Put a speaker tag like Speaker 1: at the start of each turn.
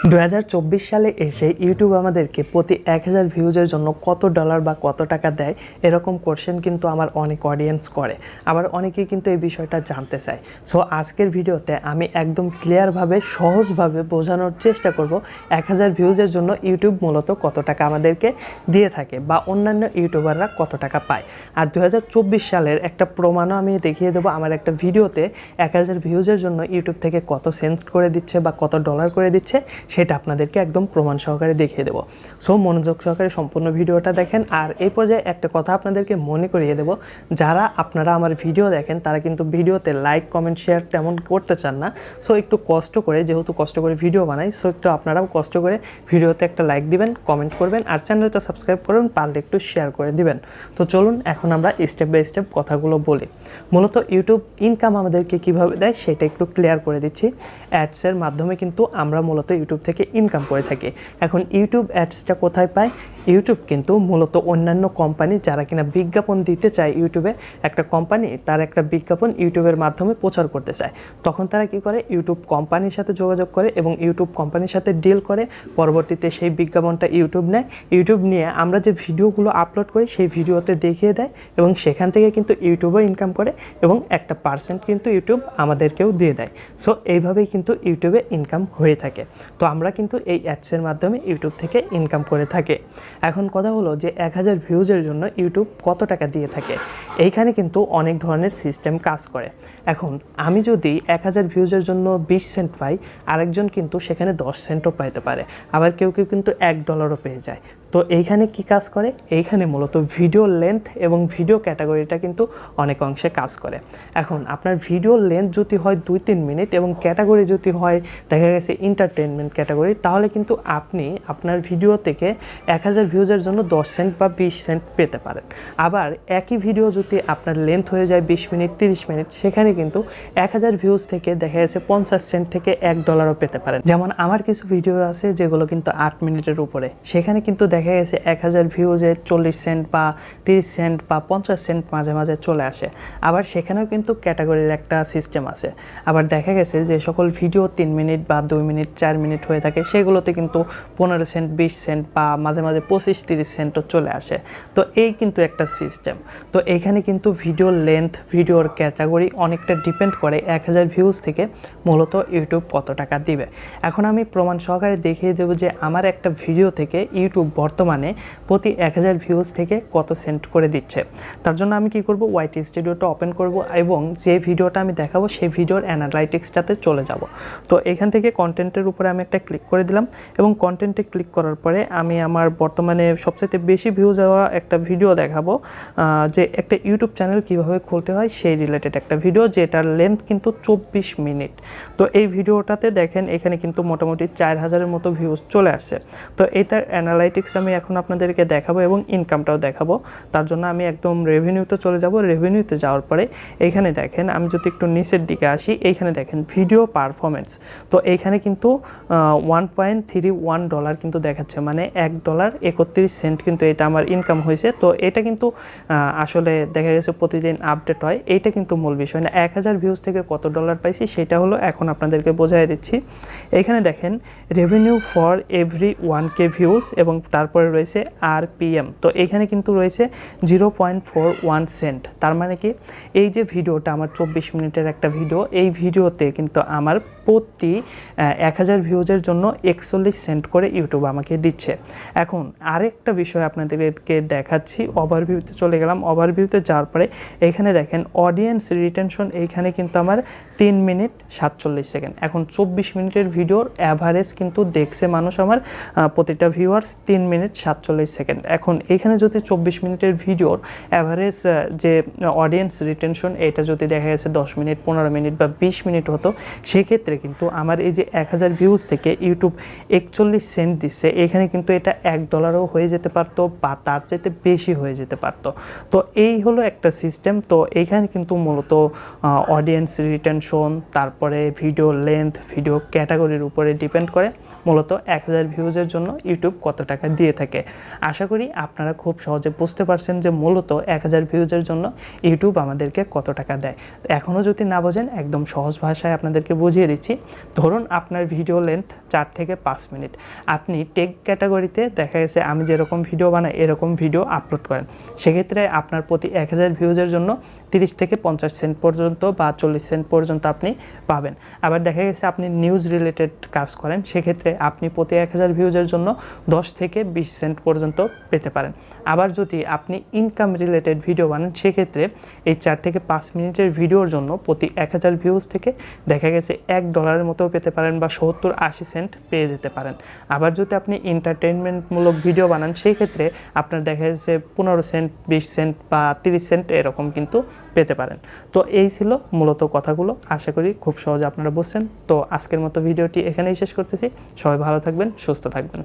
Speaker 1: 2024 সালে এসে ইউটিউব আমাদেরকে প্রতি 1000 ভিউজের জন্য কত ডলার বা কত টাকা দেয় এরকম কোশ্চেন কিন্তু আমার অনেক অডিয়েন্স করে। আবার অনেকেই কিন্তু এই বিষয়টা জানতে চায়। সো আজকের ভিডিওতে আমি একদম ক্লিয়ারভাবে সহজভাবে বোঝানোর চেষ্টা করব 1000 ভিউজের জন্য ইউটিউব মূলত কত টাকা আমাদেরকে দিয়ে থাকে বা অন্যান্য ইউটিউবাররা কত টাকা পায়। আর 2024 সালের একটা প্রমাণও আমি দেখিয়ে দেবো আমার একটা ভিডিওতে 1000 ভিউজের জন্য ইউটিউব থেকে কত সেন্ট করে দিচ্ছে বা কত ডলার করে দিচ্ছে সেটা আপনাদেরকে একদম প্রমাণ সহকারে দেখিয়ে দেবো। সো মনোযোগ সহকারে সম্পূর্ণ ভিডিওটা দেখেন। আর এই পর্যায়ে একটা কথা আপনাদেরকে মনে করিয়ে দেবো, যারা আপনারা আমার ভিডিও দেখেন তারা কিন্তু ভিডিওতে লাইক কমেন্ট শেয়ার তেমন করতে চান না। সো একটু কষ্ট করে, যেহেতু কষ্ট করে ভিডিও বানাই, সো একটু আপনারাও কষ্ট করে ভিডিওতে একটা লাইক দিবেন, কমেন্ট করবেন আর চ্যানেলটা সাবস্ক্রাইব করবেন, পারলে একটু শেয়ার করে দিবেন। তো চলুন এখন আমরা স্টেপ বাই স্টেপ কথাগুলো বলি। মূলত ইউটিউব ইনকাম আমাদেরকে কীভাবে দেয় সেটা একটু ক্লিয়ার করে দিচ্ছি। অ্যাডসের মাধ্যমে কিন্তু আমরা মূলত ইউটিউব থেকে ইনকাম করে থাকি। এখন ইউটিউব অ্যাডসটা কোথায় পায়? ইউটিউব কিন্তু মূলত অন্যান্য কোম্পানি যারা কিনা বিজ্ঞাপন দিতে চায় ইউটিউবে, একটা কোম্পানি তার একটা বিজ্ঞাপন ইউটিউবের মাধ্যমে প্রচার করতে চায়, তখন তারা কি করে ইউটিউব কোম্পানির সাথে যোগাযোগ করে এবং ইউটিউব কোম্পানির সাথে ডিল করে। পরবর্তীতে সেই বিজ্ঞাপনটা ইউটিউব নেয়, ইউটিউব নিয়ে আমরা যে ভিডিওগুলো আপলোড করি সেই ভিডিওতে দেখিয়ে দেয় এবং সেখান থেকে কিন্তু ইউটিউবও ইনকাম করে এবং একটা পার্সেন্ট কিন্তু ইউটিউব আমাদেরকেও দিয়ে দেয়। সো এইভাবেই কিন্তু ইউটিউবে ইনকাম হয়ে থাকে। তো আমরা কিন্তু এই অ্যাডসের মাধ্যমে ইউটিউব থেকে ইনকাম করে থাকে। এখন কথা হলো যে 1000 ভিউজের জন্য ইউটিউব কত টাকা দিয়ে থাকে। এইখানে কিন্তু অনেক ধরনের সিস্টেম কাজ করে। এখন আমি যদি 1000 ভিউজের জন্য 20 সেন্ট পাই, আরেকজন কিন্তু সেখানে 10 সেন্টও পাইতে পারে, আবার কেউ কেউ কিন্তু $1 পেয়ে যায়। তো এইখানে কি কাজ করে? এইখানে মূলত ভিডিও লেন্থ এবং ভিডিও ক্যাটাগরিটা কিন্তু অনেক অংশে কাজ করে। এখন আপনার ভিডিও লেন্থ যদি হয় 2-3 মিনিট এবং ক্যাটাগরি যদি হয় দেখা গেছে এন্টারটেনমেন্ট ক্যাটাগরি, তাহলে কিন্তু আপনি আপনার ভিডিও থেকে 1000 ভিউজের জন্য 10 সেন্ট বা 20 সেন্ট পেতে পারেন। আবার একই ভিডিও যদি আপনার লেন্থ হয়ে যায় 20 মিনিট 30 মিনিট, সেখানে কিন্তু 1000 ভিউজ থেকে দেখা গেছে 50 সেন্ট থেকে $1ও পেতে পারেন। যেমন আমার কিছু ভিডিও আছে যেগুলো কিন্তু 8 মিনিটের উপরে, সেখানে কিন্তু দেখা গেছে 1000 ভিউজে 40 সেন্ট বা 30 সেন্ট বা 50 সেন্ট মাঝে মাঝে চলে আসে। আবার সেখানেও কিন্তু ক্যাটাগরির একটা সিস্টেম আছে। আবার দেখা গেছে যে সকল ভিডিও 3 মিনিট বা 2 মিনিট 4 মিনিট হয়ে থাকে, সেগুলোতে কিন্তু 15 সেন্ট 20 সেন্ট বা মাঝে মাঝে 25-30 সেন্টও চলে আসে। তো এই কিন্তু একটা সিস্টেম। তো এইখানে কিন্তু ভিডিও লেন্থ, ভিডিওর ক্যাটাগরি অনেকটা ডিপেন্ড করে 1000 ভিউজ থেকে মূলত ইউটিউব কত টাকা দিবে। এখন আমি প্রমাণ সহকারে দেখিয়ে দেবো যে আমার একটা ভিডিও থেকে ইউটিউব বর্তমানে প্রতি 1000 ভিউজ থেকে কত সেন্ট করে দিচ্ছে। তার জন্য আমি কি করব, ওয়াইটি স্টুডিওটা ওপেন করব এবং যে ভিডিওটা আমি দেখাবো সেই ভিডিওর অ্যানালাইটিক্সটাতে চলে যাব। তো এখান থেকে কন্টেন্টের উপরে আমি একটা ক্লিক করে দিলাম এবং কন্টেন্টে ক্লিক করার পরে আমি আমার বর্তমানে সবচেয়ে বেশি ভিউজ হওয়া একটা ভিডিও দেখাবো, যে একটা ইউটিউব চ্যানেল কীভাবে খুলতে হয় সেই রিলেটেড একটা ভিডিও, যেটার লেন্থ কিন্তু 24 মিনিট। তো এই ভিডিওটাতে দেখেন এখানে কিন্তু মোটামুটি 4000-এর মতো ভিউজ চলে আসছে। তো এটার অ্যানালাইটিক্স আমি এখন আপনাদেরকে দেখাবো এবং ইনকামটাও দেখাবো। তার জন্য আমি একদম রেভিনিউতে চলে যাব। রেভিনিউতে যাওয়ার পরে এইখানে দেখেন, আমি যদি একটু নিচের দিকে আসি, এইখানে দেখেন ভিডিও পারফরমেন্স। তো এইখানে কিন্তু $1.31 কিন্তু দেখাচ্ছে, মানে $1.31 কিন্তু এটা আমার ইনকাম হয়েছে। তো এটা কিন্তু আসলে দেখা গেছে প্রতিদিন আপডেট হয়, এইটা কিন্তু মূল বিষয় না। 1000 ভিউজ থেকে কত ডলার পাইছি সেটা হলো এখন আপনাদেরকে বোঝাই দিচ্ছি। এইখানে দেখেন revenue for every 1K views এবং তারপরে রয়েছে RPM। তো এইখানে কিন্তু রয়েছে 0.41 সেন্ট। তার মানে কি, এই যে ভিডিওটা আমার 24 মিনিটের একটা ভিডিও, এই ভিডিওতে কিন্তু আমার প্রতি 1000 ভিউজের জন্য 41 সেন্ট করে ইউটিউব আমাকে দিচ্ছে। এখন আরেকটা বিষয় আপনাদেরকে দেখাচ্ছি, ওভারভিউতে চলে গেলাম। ওভারভিউতে যাওয়ার পরে এখানে দেখেন অডিয়েন্স রিটেনশন, এইখানে কিন্তু আমার 3 মিনিট 47 সেকেন্ড। এখন 24 মিনিটের ভিডিওর অ্যাভারেজ কিন্তু দেখছে মানুষ আমার প্রতিটা ভিউয়ার্স 3 মিনিট 47 সেকেন্ড। এখন এইখানে যদি 24 মিনিটের ভিডিওর অ্যাভারেজ যে অডিয়েন্স রিটেনশন, এটা যদি দেখা গেছে 10 মিনিট 15 মিনিট বা 20 মিনিট হতো, সেক্ষেত্রে কিন্তু আমার এই যে 1000 ভিউজ থেকে ইউটিউব 41 সেন্ট দিচ্ছে, এখানে কিন্তু এটা $1ও হয়ে যেতে পারতো বা তার চাইতে বেশি হয়ে যেতে পারতো। তো এই হলো একটা সিস্টেম। তো এইখানে কিন্তু মূলত অডিয়েন্স রিটেনশন, তারপরে ভিডিও লেন্থ, ভিডিও ক্যাটাগরির উপরে ডিপেন্ড করে মূলত 1000 ভিউজের জন্য ইউটিউব কত টাকা দিয়ে থাকে। আশা করি আপনারা খুব সহজে বুঝতে পারছেন যে মূলত 1000 ভিউজের জন্য ইউটিউব আমাদেরকে কত টাকা দেয়। এখনও যদি না বোঝেন, একদম সহজ ভাষায় আপনাদেরকে বুঝিয়ে দিচ্ছি। ধরুন আপনার ভিডিও লেন্থ লেন্থ 4 থেকে 5 মিনিট। আপনি টেক ক্যাটাগরিতে দেখা গেছে আমি যেরকম ভিডিও বানাই এরকম ভিডিও আপলোড করেন, সেক্ষেত্রে আপনার প্রতি 1000 ভিউজের জন্য 30 থেকে 50 সেন্ট পর্যন্ত বা 40 সেন্ট পর্যন্ত আপনি পাবেন। আবার দেখা গেছে আপনি নিউজ রিলেটেড কাজ করেন, সেক্ষেত্রে আপনি প্রতি 1000 ভিউজের জন্য 10 থেকে 20 সেন্ট পর্যন্ত পেতে পারেন। আবার যদি আপনি ইনকাম রিলেটেড ভিডিও বানান, সেক্ষেত্রে এই 4 থেকে 5 মিনিটের ভিডিওর জন্য প্রতি 1000 ভিউজ থেকে দেখা গেছে $1 মতো পেতে পারেন বা 70-80 সেন্ট পেয়ে যেতে পারেন। আবার যদি আপনি এন্টারটেইনমেন্টমূলক ভিডিও বানান, সেই ক্ষেত্রে আপনার দেখা যাচ্ছে 15 সেন্ট, 20 সেন্ট বা 30 সেন্ট এরকম কিন্তু পেতে পারেন। তো এই ছিল মূলত কথাগুলো, আশা করি খুব সহজে আপনারা বুঝছেন। তো আজকের মতো ভিডিওটি এখানেই শেষ করতেছি। সবাই ভালো থাকবেন, সুস্থ থাকবেন।